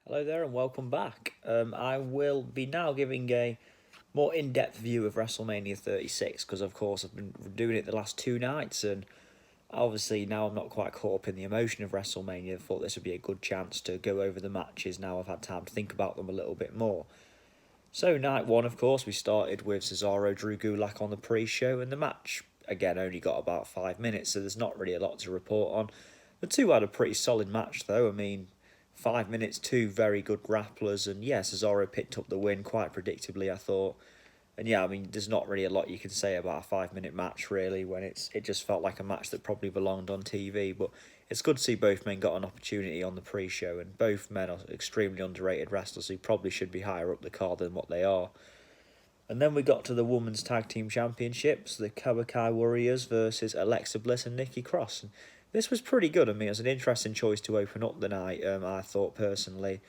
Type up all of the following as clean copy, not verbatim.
Hello there and welcome back. I will be now giving a more in-depth view of WrestleMania 36 because of course I've been doing it the last two nights and obviously now I'm not quite caught up in the emotion of WrestleMania. I thought this would be a good chance to go over the matches now I've had time to think about them a little bit more. So night one, of course, we started with Cesaro Drew Gulak on the pre-show, and the match again only got about 5 minutes, so there's not really a lot to report on. The two had a pretty solid match though. I mean, 5 minutes, two very good grapplers, and yeah, Cesaro picked up the win quite predictably, I thought. And yeah, I mean, there's not really a lot you can say about a 5 minute match really when it just felt like a match that probably belonged on TV. But it's good to see both men got an opportunity on the pre-show, and both men are extremely underrated wrestlers who probably should be higher up the card than what they are. And then we got to the Women's Tag Team Championships, the Kawaki Warriors versus Alexa Bliss and Nikki Cross. And this was pretty good. I mean, it was an interesting choice to open up the night, I thought personally.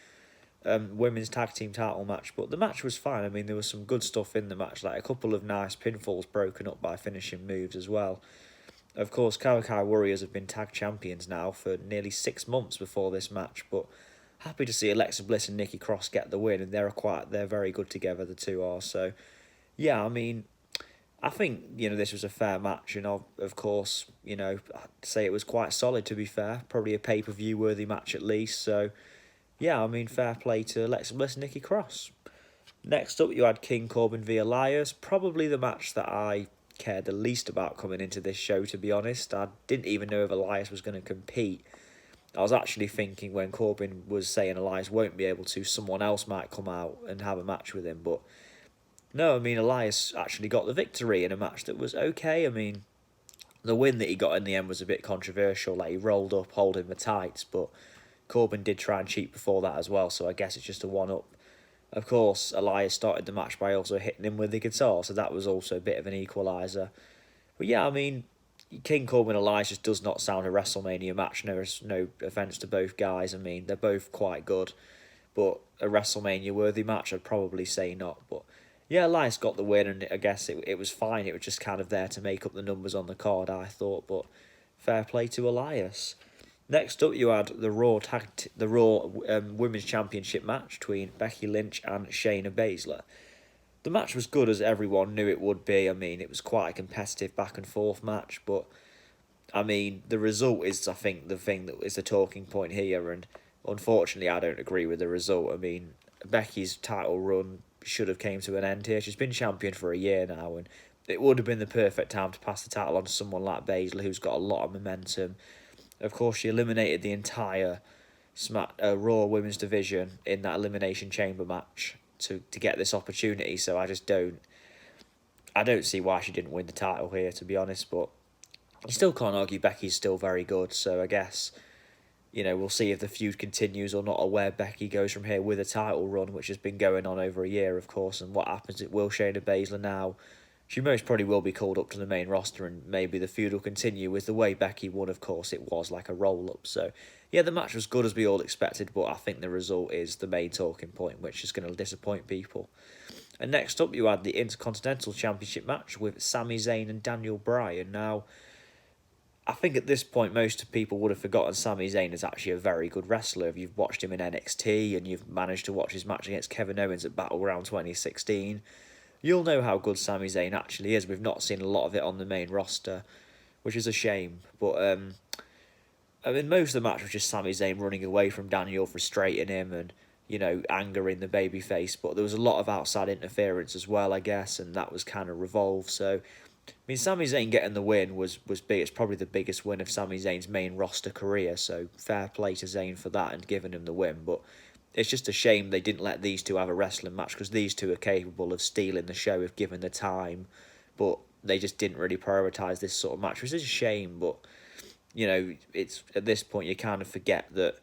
Women's tag team title match, but the match was fine. I mean, there was some good stuff in the match, like a couple of nice pinfalls broken up by finishing moves as well. Of course, Kawaki Warriors have been tag champions now for nearly 6 months before this match, but happy to see Alexa Bliss and Nikki Cross get the win, and they're very good together, the two are. So, yeah, I mean, I think, this was a fair match, and of course, I'd say it was quite solid, to be fair. Probably a pay-per-view worthy match at least, so yeah, I mean, fair play to Alexa Bliss and Nikki Cross. Next up, you had King Corbin v Elias. Probably the match that I cared the least about coming into this show, to be honest. I didn't even know if Elias was going to compete. I was actually thinking when Corbin was saying Elias won't be able to, someone else might come out and have a match with him. But no, I mean, Elias actually got the victory in a match that was okay. I mean, the win that he got in the end was a bit controversial. Like, he rolled up holding the tights, but Corbin did try and cheat before that as well, so I guess it's just a one-up. Of course, Elias started the match by also hitting him with the guitar, so that was also a bit of an equaliser. But yeah, I mean, King Corbin Elias just does not sound a WrestleMania match. No offence to both guys. I mean, they're both quite good, but a WrestleMania worthy match, I'd probably say not. But yeah, Elias got the win, and I guess it was fine. It was just kind of there to make up the numbers on the card, I thought. But fair play to Elias. Next up, you had the Raw Women's Championship match between Becky Lynch and Shayna Baszler. The match was good as everyone knew it would be. I mean, it was quite a competitive back and forth match, but I mean, the result is, I think, the thing that is the talking point here, and unfortunately, I don't agree with the result. I mean, Becky's title run should have came to an end here. She's been champion for a year now, and it would have been the perfect time to pass the title on to someone like Baszler, who's got a lot of momentum. Of course, she eliminated the entire Raw Women's division in that Elimination Chamber match to get this opportunity. So I don't see why she didn't win the title here, to be honest. But you still can't argue Becky's still very good. So I guess, we'll see if the feud continues or not, or where Becky goes from here with a title run, which has been going on over a year, of course. And what happens? It will Shayna Baszler now. She most probably will be called up to the main roster, and maybe the feud will continue with the way Becky won. Of course, it was like a roll-up. So, yeah, the match was good as we all expected, but I think the result is the main talking point, which is going to disappoint people. And next up, you had the Intercontinental Championship match with Sami Zayn and Daniel Bryan. Now, I think at this point, most people would have forgotten Sami Zayn is actually a very good wrestler. If you've watched him in NXT and you've managed to watch his match against Kevin Owens at Battleground 2016... you'll know how good Sami Zayn actually is. We've not seen a lot of it on the main roster, which is a shame. But, I mean, most of the match was just Sami Zayn running away from Daniel, frustrating him and, angering the babyface. But there was a lot of outside interference as well, I guess, and that was kind of revolved. So, I mean, Sami Zayn getting the win was big. It's probably the biggest win of Sami Zayn's main roster career. So, fair play to Zayn for that and giving him the win. But it's just a shame they didn't let these two have a wrestling match, because these two are capable of stealing the show if given the time, but they just didn't really prioritise this sort of match, which is a shame. But it's at this point you kind of forget that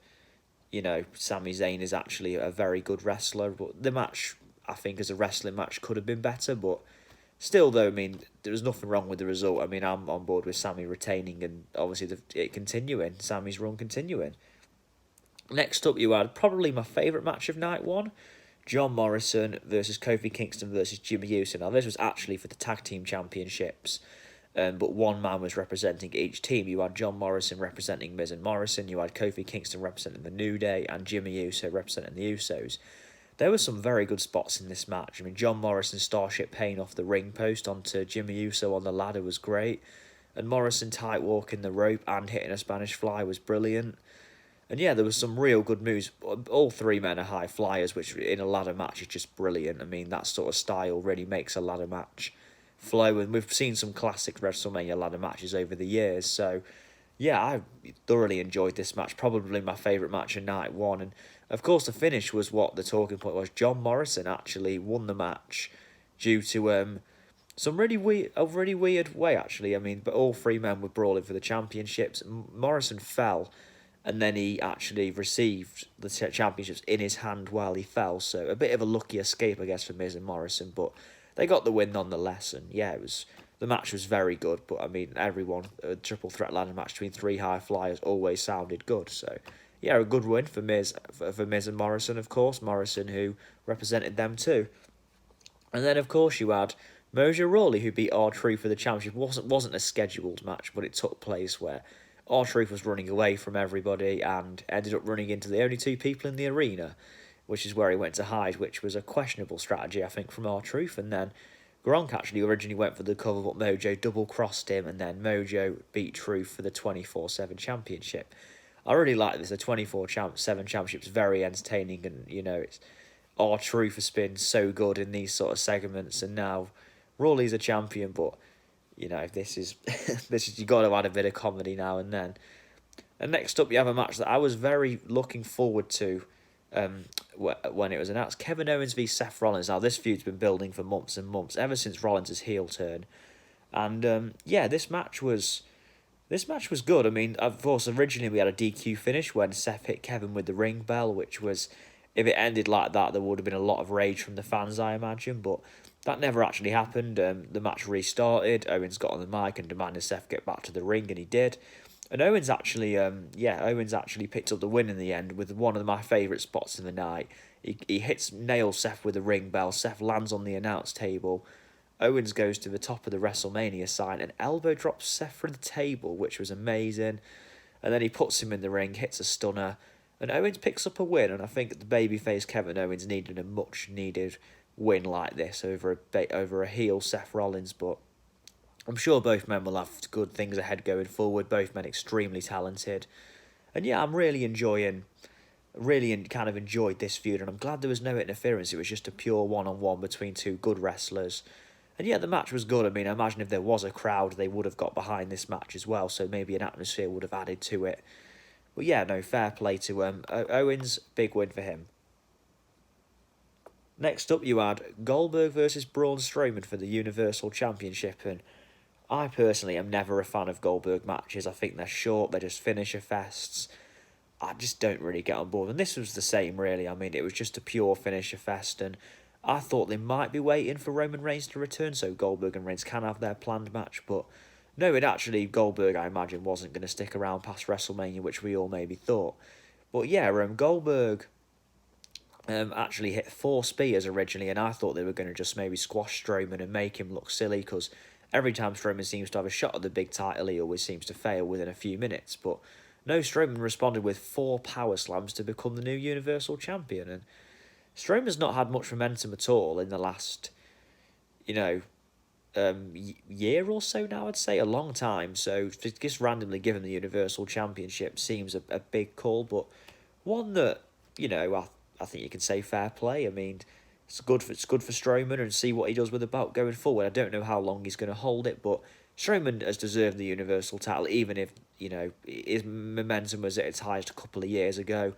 Sami Zayn is actually a very good wrestler. But the match, I think, as a wrestling match, could have been better. But still, though, I mean, there was nothing wrong with the result. I mean, I'm on board with Sami retaining and obviously it continuing, Sami's run continuing. Next up, you had probably my favourite match of night one, John Morrison versus Kofi Kingston versus Jimmy Uso. Now, this was actually for the Tag Team Championships. but one man was representing each team. You had John Morrison representing Miz and Morrison, you had Kofi Kingston representing the New Day, and Jimmy Uso representing the Usos. There were some very good spots in this match. I mean, John Morrison's Starship Pain off the ring post onto Jimmy Uso on the ladder was great, and Morrison tight walking the rope and hitting a Spanish Fly was brilliant. And yeah, there was some real good moves. All three men are high flyers, which in a ladder match is just brilliant. I mean, that sort of style really makes a ladder match flow, and we've seen some classic WrestleMania ladder matches over the years. So yeah, I thoroughly enjoyed this match. Probably my favourite match of night one. And of course, the finish was what the talking point was. John Morrison actually won the match due to some really weird way, actually. I mean, but all three men were brawling for the championships. Morrison fell, and then he actually received the championships in his hand while he fell. So a bit of a lucky escape, I guess, for Miz and Morrison. But they got the win nonetheless. And yeah, the match was very good. But I mean, a triple threat ladder match between three high flyers always sounded good. So yeah, a good win for Miz and Morrison, of course. Morrison, who represented them too. And then, of course, you had Mojo Rawley, who beat R-Truth for the championship. Wasn't a scheduled match, but it took place where R-Truth was running away from everybody and ended up running into the only two people in the arena, which is where he went to hide, which was a questionable strategy, I think, from R-Truth. And then Gronk actually originally went for the cover, but Mojo double-crossed him, and then Mojo beat Truth for the 24/7 championship. I really like this. The 24/7 championship is very entertaining, and, you know, it's R-Truth has been so good in these sort of segments, and now Rawley's a champion, but you know, this is you got to add a bit of comedy now and then. And next up, you have a match that I was very looking forward to when it was announced. Kevin Owens v Seth Rollins. Now, this feud's been building for months and months, ever since Rollins' heel turn. And yeah, this match was good. I mean, of course, originally we had a DQ finish when Seth hit Kevin with the ring bell, which was, if it ended like that, there would have been a lot of rage from the fans, I imagine, but that never actually happened. The match restarted. Owens got on the mic and demanded Seth get back to the ring, and he did. And Owens actually picked up the win in the end with one of my favourite spots in the night. He nails Seth with a ring bell. Seth lands on the announce table. Owens goes to the top of the WrestleMania sign and elbow drops Seth through the table, which was amazing. And then he puts him in the ring, hits a stunner, and Owens picks up a win. And I think the babyface Kevin Owens needed a much-needed win like this over a heel Seth Rollins, but I'm sure both men will have good things ahead going forward. Both men extremely talented, and yeah, I'm really enjoyed this feud, and I'm glad there was no interference. It was just a pure one-on-one between two good wrestlers, and yeah, the match was good. I mean, I imagine if there was a crowd, they would have got behind this match as well, so maybe an atmosphere would have added to it. But yeah, no, fair play to Owens, big win for him. Next up, you had Goldberg versus Braun Strowman for the Universal Championship, and I personally am never a fan of Goldberg matches. I think they're short, they're just finisher fests. I just don't really get on board, and this was the same, really. I mean, it was just a pure finisher fest, and I thought they might be waiting for Roman Reigns to return so Goldberg and Reigns can have their planned match, but no, Goldberg, I imagine, wasn't going to stick around past WrestleMania, which we all maybe thought. But yeah, Goldberg actually hit 4 spears originally, and I thought they were going to just maybe squash Strowman and make him look silly, because every time Strowman seems to have a shot at the big title, he always seems to fail within a few minutes. But no, Strowman responded with 4 power slams to become the new Universal Champion, and Strowman's not had much momentum at all in the last, year or so now, I'd say, a long time. So just randomly give him the Universal Championship seems a big call, but one that, I think you can say fair play. I mean, it's good for Strowman, and see what he does with the belt going forward. I don't know how long he's going to hold it, but Strowman has deserved the Universal title, even if, his momentum was at its highest a couple of years ago.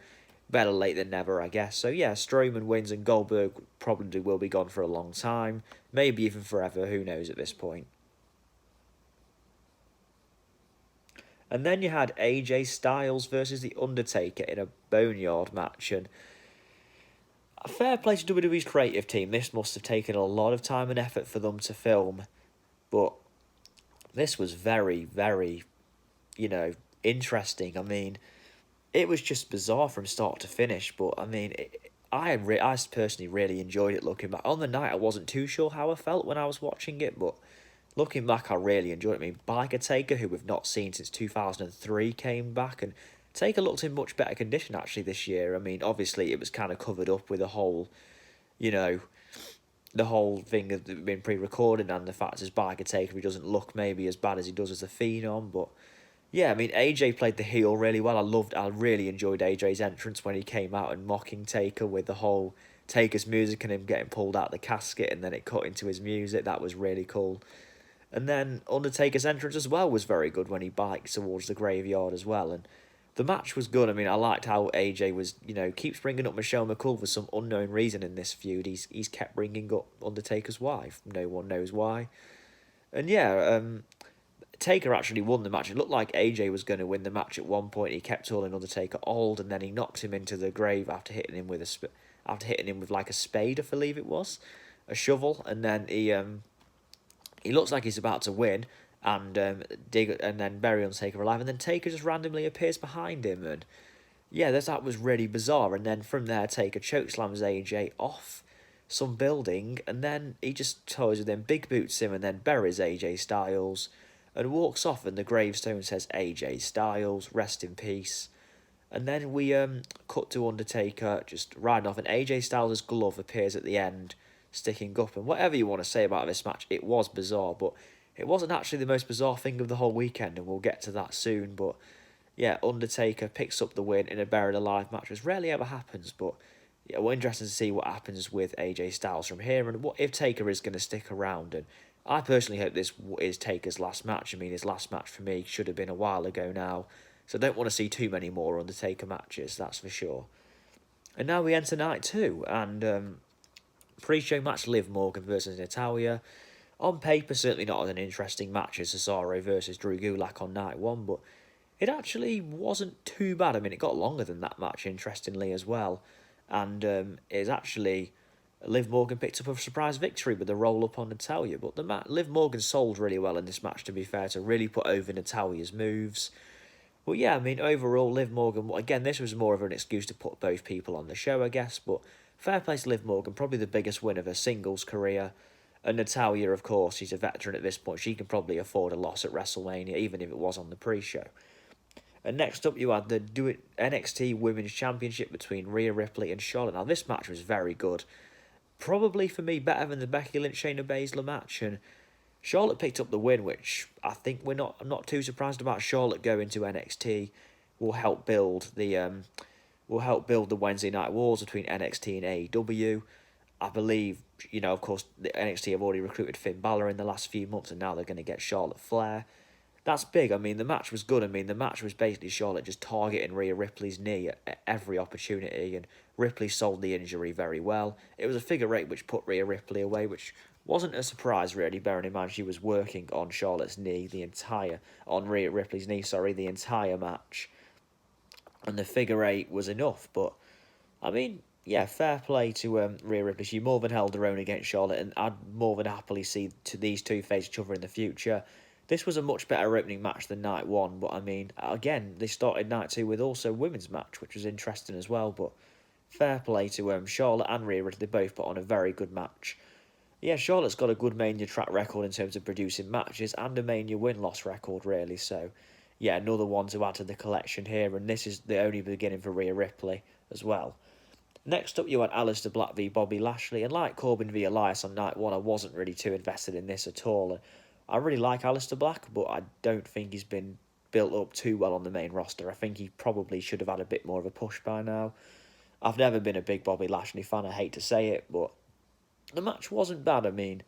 Better late than never, I guess. So yeah, Strowman wins, and Goldberg probably will be gone for a long time. Maybe even forever, who knows at this point. And then you had AJ Styles versus The Undertaker in a Boneyard match, and fair play to WWE's creative team. This must have taken a lot of time and effort for them to film, but this was very, very, interesting. I mean, it was just bizarre from start to finish, but I mean, I personally really enjoyed it looking back. On the night, I wasn't too sure how I felt when I was watching it, but looking back, I really enjoyed it. I mean, Biker Taker, who we've not seen since 2003, came back, and Taker looked in much better condition actually this year. I mean, obviously it was kind of covered up with the whole, you know, the whole thing had been pre-recorded, and the fact is Biker Taker, he doesn't look maybe as bad as he does as a Phenom, but yeah, I mean, AJ played the heel really well. I really enjoyed AJ's entrance when he came out and mocking Taker with the whole Taker's music and him getting pulled out of the casket and then it cut into his music. That was really cool. And then Undertaker's entrance as well was very good when he biked towards the graveyard as well. And the match was good. I mean, I liked how AJ was, keeps bringing up Michelle McCool for some unknown reason in this feud. He's kept bringing up Undertaker's wife. No one knows why. And yeah, Taker actually won the match. It looked like AJ was going to win the match at one point. He kept calling Undertaker old, and then he knocked him into the grave after hitting him with like a spade, I believe it was, a shovel, and then he looks like he's about to win, and then bury Undertaker alive, and then Taker just randomly appears behind him, and yeah, that was really bizarre. And then from there, Taker chokeslams AJ off some building, and then he just toys with him, big boots him, and then buries AJ Styles, and walks off, and the gravestone says AJ Styles, rest in peace. And then we cut to Undertaker just riding off, and AJ Styles' glove appears at the end, sticking up. And whatever you want to say about this match, it was bizarre, but it wasn't actually the most bizarre thing of the whole weekend, and we'll get to that soon. But yeah, Undertaker picks up the win in a buried alive match, which rarely ever happens, but yeah, we're interested to see what happens with AJ Styles from here, and what if Taker is going to stick around. And I personally hope this is Taker's last match. I mean, his last match for me should have been a while ago now, so I don't want to see too many more Undertaker matches, that's for sure. And now we enter night 2, and pre-show match, Liv Morgan versus Natalya. On paper, certainly not an interesting match as Cesaro versus Drew Gulak on night 1, but it actually wasn't too bad. I mean, it got longer than that match, interestingly, as well. And it's actually Liv Morgan picked up a surprise victory with a roll-up on Natalya. But Liv Morgan sold really well in this match, to be fair, to really put over Natalya's moves. But yeah, I mean, overall, Liv Morgan, again, this was more of an excuse to put both people on the show, I guess. But fair play to Liv Morgan, probably the biggest win of her singles career. And Natalya, of course, she's a veteran at this point. She can probably afford a loss at WrestleMania, even if it was on the pre-show. And next up, you had the NXT Women's Championship between Rhea Ripley and Charlotte. Now, this match was very good. Probably, for me, better than the Becky Lynch-Shayna Baszler match. And Charlotte picked up the win, which I think I'm not too surprised about. Charlotte going to NXT will help build the Wednesday Night Wars between NXT and AEW. I believe, of course, the NXT have already recruited Finn Balor in the last few months, and now they're going to get Charlotte Flair. That's big. I mean, the match was good. I mean, the match was basically Charlotte just targeting Rhea Ripley's knee at every opportunity, and Ripley sold the injury very well. It was a figure eight which put Rhea Ripley away, which wasn't a surprise, really, bearing in mind she was working on Rhea Ripley's knee, the entire match. And the figure eight was enough, but, I mean, yeah, fair play to Rhea Ripley. She more than held her own against Charlotte, and I'd more than happily see these two face each other in the future. This was a much better opening match than night 1, but I mean, again, they started night 2 with also a women's match, which was interesting as well, but fair play to Charlotte and Rhea Ripley. They both put on a very good match. Yeah, Charlotte's got a good Mania track record in terms of producing matches and a Mania win-loss record, really, so yeah, another one to add to the collection here, and this is the only beginning for Rhea Ripley as well. Next up, you had Aleister Black v Bobby Lashley, and like Corbin v Elias on night 1, I wasn't really too invested in this at all. I really like Aleister Black, but I don't think he's been built up too well on the main roster. I think he probably should have had a bit more of a push by now. I've never been a big Bobby Lashley fan, I hate to say it, but the match wasn't bad. I mean,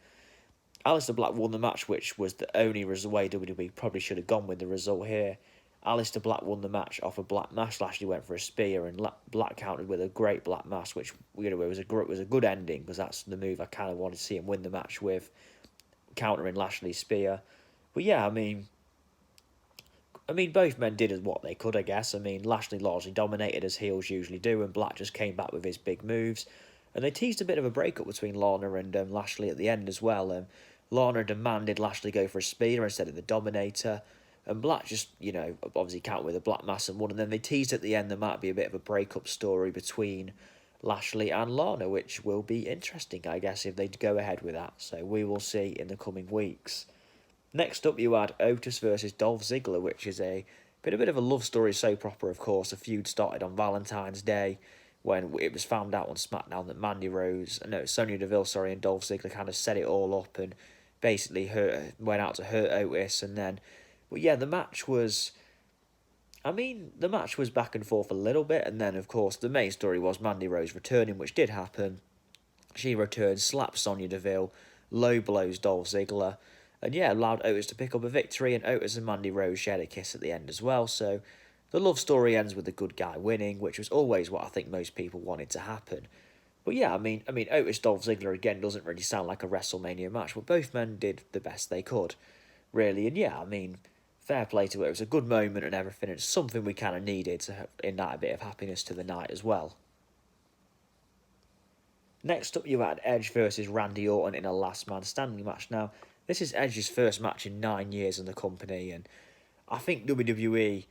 Aleister Black won the match, which was the only way WWE probably should have gone with the result here. Aleister Black won the match off a Black Mass. Lashley went for a spear, and Black countered with a great Black Mass, which was a good ending, because that's the move I kind of wanted to see him win the match with, countering Lashley's spear. But yeah, I mean, both men did what they could, I guess. I mean, Lashley largely dominated, as heels usually do, and Black just came back with his big moves. And they teased a bit of a breakup between Lana and Lashley at the end as well. Lana demanded Lashley go for a spear instead of the Dominator, and Black just, obviously countered with a Black Mass and won. And then they teased at the end there might be a bit of a breakup story between Lashley and Lana, which will be interesting, I guess, if they go ahead with that. So we will see in the coming weeks. Next up, you had Otis versus Dolph Ziggler, which is a bit of a love story soap opera, of course. A feud started on Valentine's Day when it was found out on SmackDown that Sonya Deville, and Dolph Ziggler kind of set it all up and basically went out to hurt Otis. And then, but yeah, the match was back and forth a little bit, and then, of course, the main story was Mandy Rose returning, which did happen. She returned, slapped Sonya Deville, low blows Dolph Ziggler, and yeah, allowed Otis to pick up a victory, and Otis and Mandy Rose shared a kiss at the end as well, so the love story ends with the good guy winning, which was always what I think most people wanted to happen. But yeah, Otis Dolph Ziggler again doesn't really sound like a WrestleMania match, but both men did the best they could, really, and yeah, fair play to it. It was a good moment and everything. It's something we kind of needed to ignite a bit of happiness to the night as well. Next up, you had Edge versus Randy Orton in a last man standing match. Now, this is Edge's first match in 9 years in the company, and I think WWE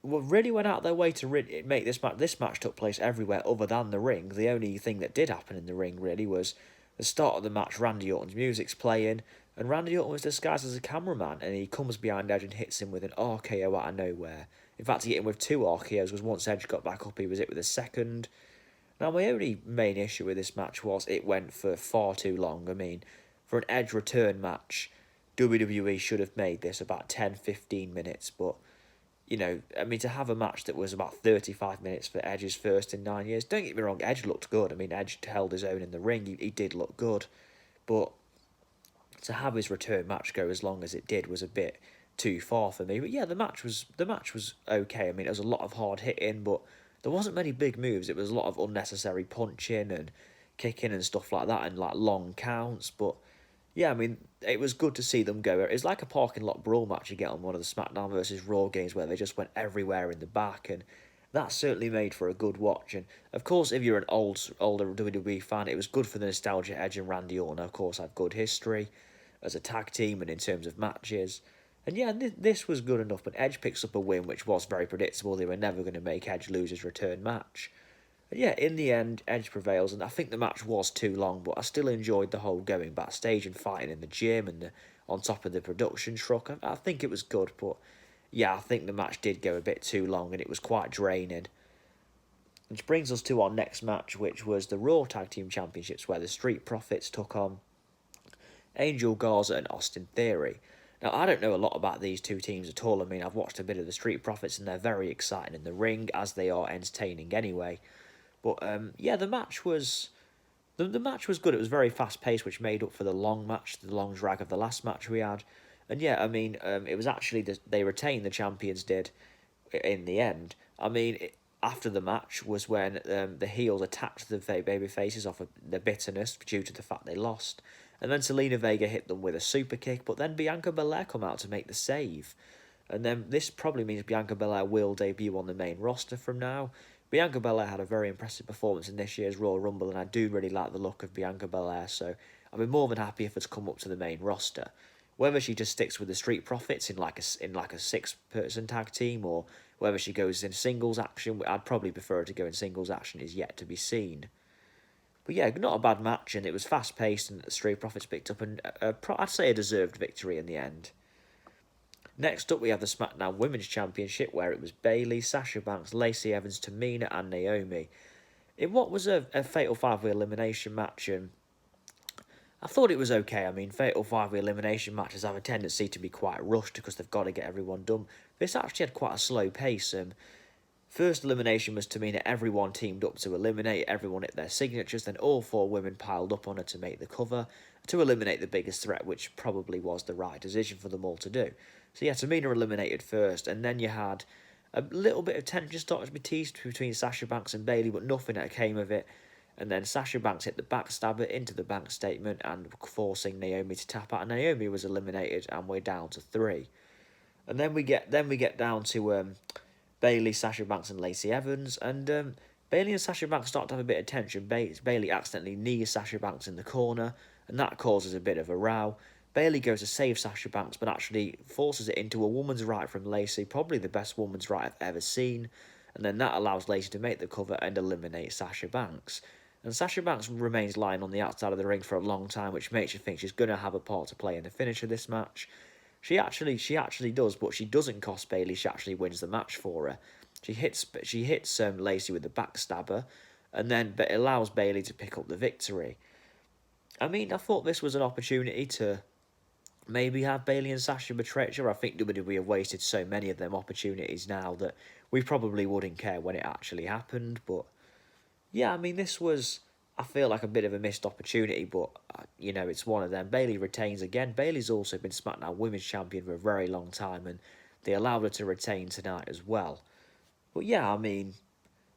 really went out their way to make this match. This match took place everywhere other than the ring. The only thing that did happen in the ring really was the start of the match. Randy Orton's music's playing, and Randy Orton was disguised as a cameraman, and he comes behind Edge and hits him with an RKO out of nowhere. In fact, he hit him with 2 RKOs, because once Edge got back up, he was hit with a second. Now, my only main issue with this match was it went for far too long. For an Edge return match, WWE should have made this about 10-15 minutes, but to have a match that was about 35 minutes for Edge's first in 9 years, don't get me wrong, Edge looked good. Edge held his own in the ring, he did look good, but to have his return match go as long as it did was a bit too far for me. But yeah, the match was okay. There was a lot of hard hitting, but there wasn't many big moves. It was a lot of unnecessary punching and kicking and stuff like that, and like long counts. But yeah, it was good to see them go. It's like a parking lot brawl match you get on one of the SmackDown versus Raw games where they just went everywhere in the back, and that certainly made for a good watch. And of course, if you're an older WWE fan, it was good for the nostalgia. Edge and Randy Orton, of course, have good history as a tag team and in terms of matches. And yeah, this was good enough, but Edge picks up a win, which was very predictable. They were never going to make Edge lose his return match. But yeah, in the end, Edge prevails, and I think the match was too long, but I still enjoyed the whole going backstage and fighting in the gym and on top of the production truck. I think it was good, but yeah, I think the match did go a bit too long, and it was quite draining. Which brings us to our next match, which was the Raw Tag Team Championships, where the Street Profits took on Angel Garza and Austin Theory. Now, I don't know a lot about these two teams at all. I've watched a bit of the Street Profits, and they're very exciting in the ring, as they are entertaining anyway. But yeah, the match was good. It was very fast paced, which made up for the long drag of the last match we had. And yeah, it was actually they retained, the champions did, in the end. After the match was when the heels attacked the baby faces off of their bitterness due to the fact they lost. And then Selena Vega hit them with a super kick, but then Bianca Belair come out to make the save. And then this probably means Bianca Belair will debut on the main roster from now. Bianca Belair had a very impressive performance in this year's Royal Rumble, and I do really like the look of Bianca Belair, so I'd be more than happy if it's come up to the main roster. Whether she just sticks with the Street Profits in like a 6-person tag team, or whether she goes in singles action, I'd probably prefer her to go in singles action, is yet to be seen. But yeah, not a bad match, and it was fast-paced, and the Street Profits picked up I'd say a deserved victory in the end. Next up, we have the SmackDown Women's Championship, where it was Bayley, Sasha Banks, Lacey Evans, Tamina, and Naomi. In what was a Fatal 5-Way elimination match, and I thought it was okay. Fatal 5-Way elimination matches have a tendency to be quite rushed because they've got to get everyone done. This actually had quite a slow pace. First elimination was Tamina. Everyone teamed up to eliminate. Everyone hit their signatures. Then all 4 women piled up on her to make the cover to eliminate the biggest threat, which probably was the right decision for them all to do. So yeah, Tamina eliminated first, and then you had a little bit of tension started to be teased between Sasha Banks and Bayley, but nothing came of it. And then Sasha Banks hit the backstabber into the bank statement and forcing Naomi to tap out. And Naomi was eliminated, and we're down to 3. And then we get down to Bayley, Sasha Banks, and Lacey Evans, and Bayley and Sasha Banks start to have a bit of tension. Bayley accidentally knees Sasha Banks in the corner, and that causes a bit of a row. Bayley goes to save Sasha Banks, but actually forces it into a woman's right from Lacey, probably the best woman's right I've ever seen, and then that allows Lacey to make the cover and eliminate Sasha Banks. And Sasha Banks remains lying on the outside of the ring for a long time, which makes you think she's going to have a part to play in the finish of this match. She actually does, but she doesn't cost Bayley. She actually wins the match for her. She hits Lacey with the backstabber, and then but allows Bayley to pick up the victory. I mean, I thought this was an opportunity to maybe have Bayley and Sasha betray each other. I think WWE have wasted so many of them opportunities now that we probably wouldn't care when it actually happened. But yeah, I mean, this was, I feel like a bit of a missed opportunity, but, it's one of them. Bayley retains again. Bayley's also been SmackDown Women's Champion for a very long time, and they allowed her to retain tonight as well. But yeah, I mean,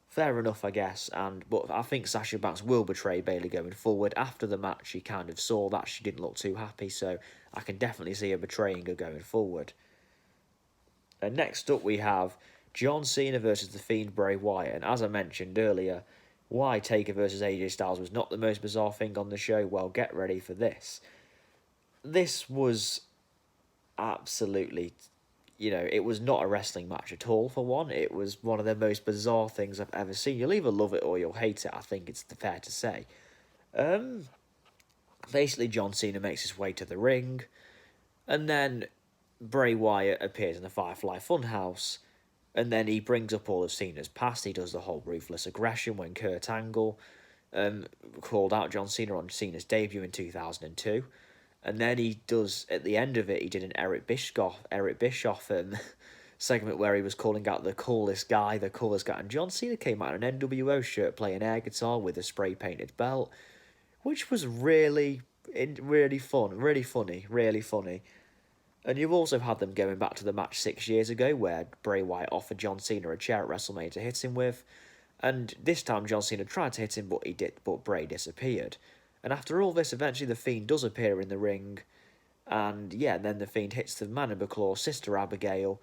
fair enough, I guess. But I think Sasha Banks will betray Bayley going forward. After the match, she kind of saw that she didn't look too happy, so I can definitely see her betraying her going forward. And next up, we have John Cena versus the Fiend Bray Wyatt. And as I mentioned earlier, why Taker versus AJ Styles was not the most bizarre thing on the show. Well, get ready for this. This was absolutely, it was not a wrestling match at all, for one. It was one of the most bizarre things I've ever seen. You'll either love it or you'll hate it, I think it's fair to say. Basically, John Cena makes his way to the ring, and then Bray Wyatt appears in the Firefly Funhouse, and then he brings up all of Cena's past. He does the whole ruthless aggression when Kurt Angle called out John Cena on Cena's debut in 2002. And then he does, at the end of it, he did an Eric Bischoff segment where he was calling out the coolest guy. And John Cena came out in an NWO shirt playing air guitar with a spray-painted belt, which was really fun, really funny. And you've also had them going back to the match 6 years ago where Bray Wyatt offered John Cena a chair at WrestleMania to hit him with. And this time John Cena tried to hit him, but Bray disappeared. And after all this, eventually the Fiend does appear in the ring. And yeah, then the Fiend hits the Mandible Claw, Sister Abigail.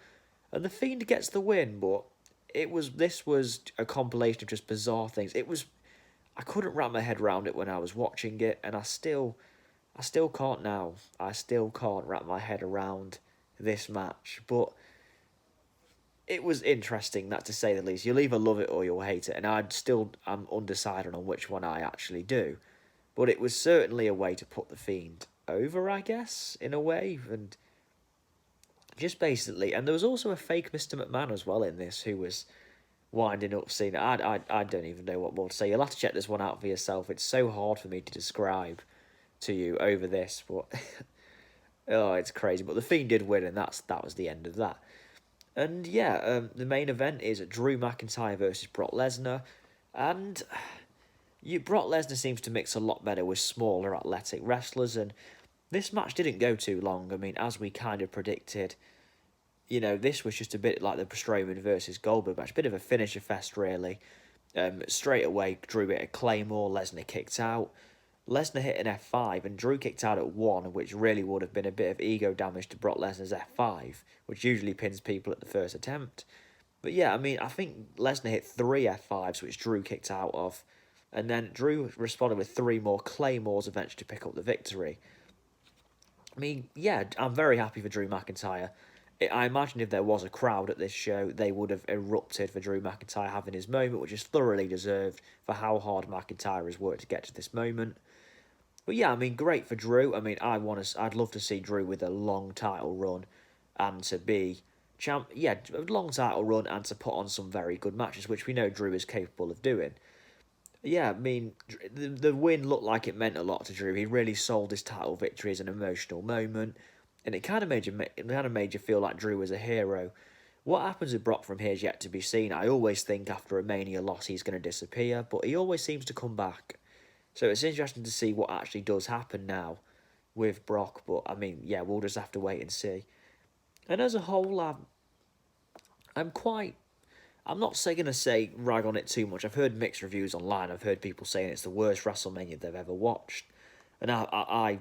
And the Fiend gets the win, but this was a compilation of just bizarre things. I couldn't wrap my head around it when I was watching it, and I still can't now. I still can't wrap my head around this match. But it was interesting, that to say the least. You'll either love it or you'll hate it. And I'm undecided on which one I actually do. But it was certainly a way to put the Fiend over, I guess, in a way. And just basically... And there was also a fake Mr. McMahon as well in this, who was winding up Cena. I don't even know what more to say. You'll have to check this one out for yourself. It's so hard for me to describe to you over this, but oh, it's crazy. But the Fiend did win, and that was the end of that. And yeah, the main event is Drew McIntyre versus Brock Lesnar, and Brock Lesnar seems to mix a lot better with smaller athletic wrestlers, and this match didn't go too long. I mean, as we kind of predicted, this was just a bit like the Strowman versus Goldberg match, bit of a finisher fest really. Straight away, Drew hit a Claymore, Lesnar kicked out. Lesnar hit an F5 and Drew kicked out at 1, which really would have been a bit of ego damage to Brock Lesnar's F5, which usually pins people at the first attempt. But yeah, I mean, I think Lesnar hit 3 F5s, which Drew kicked out of, and then Drew responded with 3 more Claymores eventually to pick up the victory. I mean, yeah, I'm very happy for Drew McIntyre. I imagine if there was a crowd at this show, they would have erupted for Drew McIntyre having his moment, which is thoroughly deserved for how hard McIntyre has worked to get to this moment. But yeah, I mean, great for Drew. I mean, I'd love to see Drew with a long title run and to be champ. Yeah, a long title run and to put on some very good matches, which we know Drew is capable of doing. Yeah, I mean, the win looked like it meant a lot to Drew. He really sold his title victory as an emotional moment, and it kind of made you feel like Drew was a hero. What happens with Brock from here is yet to be seen. I always think after a Mania loss he's going to disappear, but he always seems to come back. So it's interesting to see what actually does happen now with Brock. But, I mean, yeah, we'll just have to wait and see. And as a whole, I'm not going to say rag on it too much. I've heard mixed reviews online. I've heard people saying it's the worst WrestleMania they've ever watched. And I've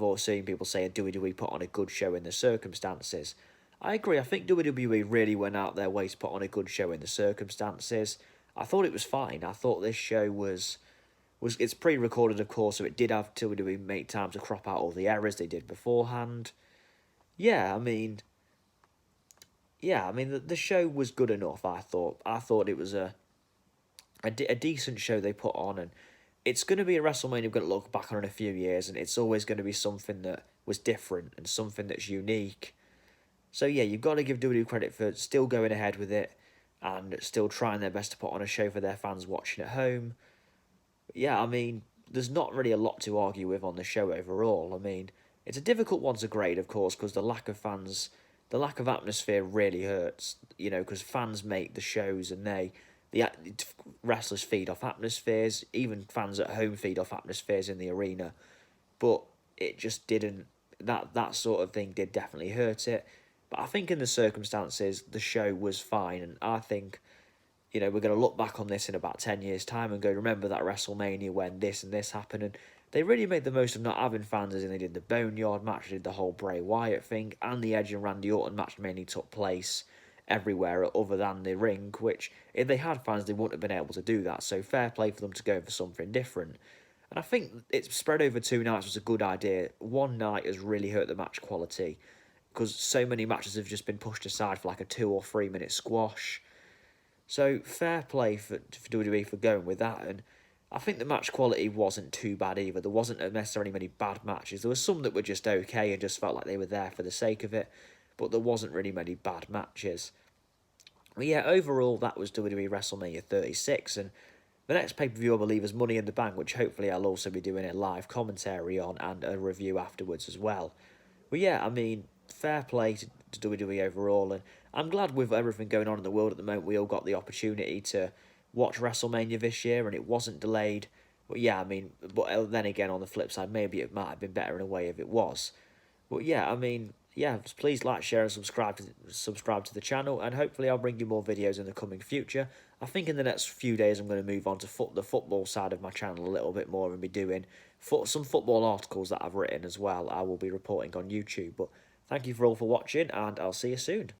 also seen people say WWE put on a good show in the circumstances. I agree. I think WWE really went out their way to put on a good show in the circumstances. I thought it was fine. I thought this show was it's pre-recorded, of course, so it did have WWE make time to crop out all the errors they did beforehand. Yeah, I mean, the show was good enough. I thought it was a decent show they put on, and it's going to be a WrestleMania we're going to look back on in a few years, and it's always going to be something that was different and something that's unique. So yeah, you've got to give WWE credit for still going ahead with it and still trying their best to put on a show for their fans watching at home. Yeah, I mean, there's not really a lot to argue with on the show overall. I mean, it's a difficult one to grade, of course, because the lack of fans, the lack of atmosphere really hurts. You know, because fans make the shows and the wrestlers feed off atmospheres. Even fans at home feed off atmospheres in the arena. But it just didn't. That sort of thing did definitely hurt it. But I think in the circumstances, the show was fine, and I think, you know, we're going to look back on this in about 10 years' time and go, remember that WrestleMania when this and this happened? And they really made the most of not having fans, as in they did the Boneyard match, they did the whole Bray Wyatt thing, and the Edge and Randy Orton match mainly took place everywhere other than the ring, which, if they had fans, they wouldn't have been able to do that. So fair play for them to go for something different. And I think it's spread over 2 nights was a good idea. One night has really hurt the match quality, because so many matches have just been pushed aside for like a 2 or 3 minute squash. So fair play for WWE for going with that, and I think the match quality wasn't too bad either. There wasn't necessarily many bad matches. There were some that were just okay and just felt like they were there for the sake of it, but there wasn't really many bad matches. But yeah, overall that was WWE WrestleMania 36, and the next pay-per-view I believe is Money in the Bank, which hopefully I'll also be doing a live commentary on and a review afterwards as well. But yeah, I mean, fair play to WWE overall, and I'm glad with everything going on in the world at the moment, we all got the opportunity to watch WrestleMania this year, and it wasn't delayed. But yeah, I mean, but then again, on the flip side, maybe it might have been better in a way if it was. But yeah, I mean, yeah, please like, share, and subscribe to the channel, and hopefully I'll bring you more videos in the coming future. I think in the next few days I'm going to move on to the football side of my channel a little bit more and be doing some football articles that I've written as well. I will be reporting on YouTube. But thank you for all for watching, and I'll see you soon.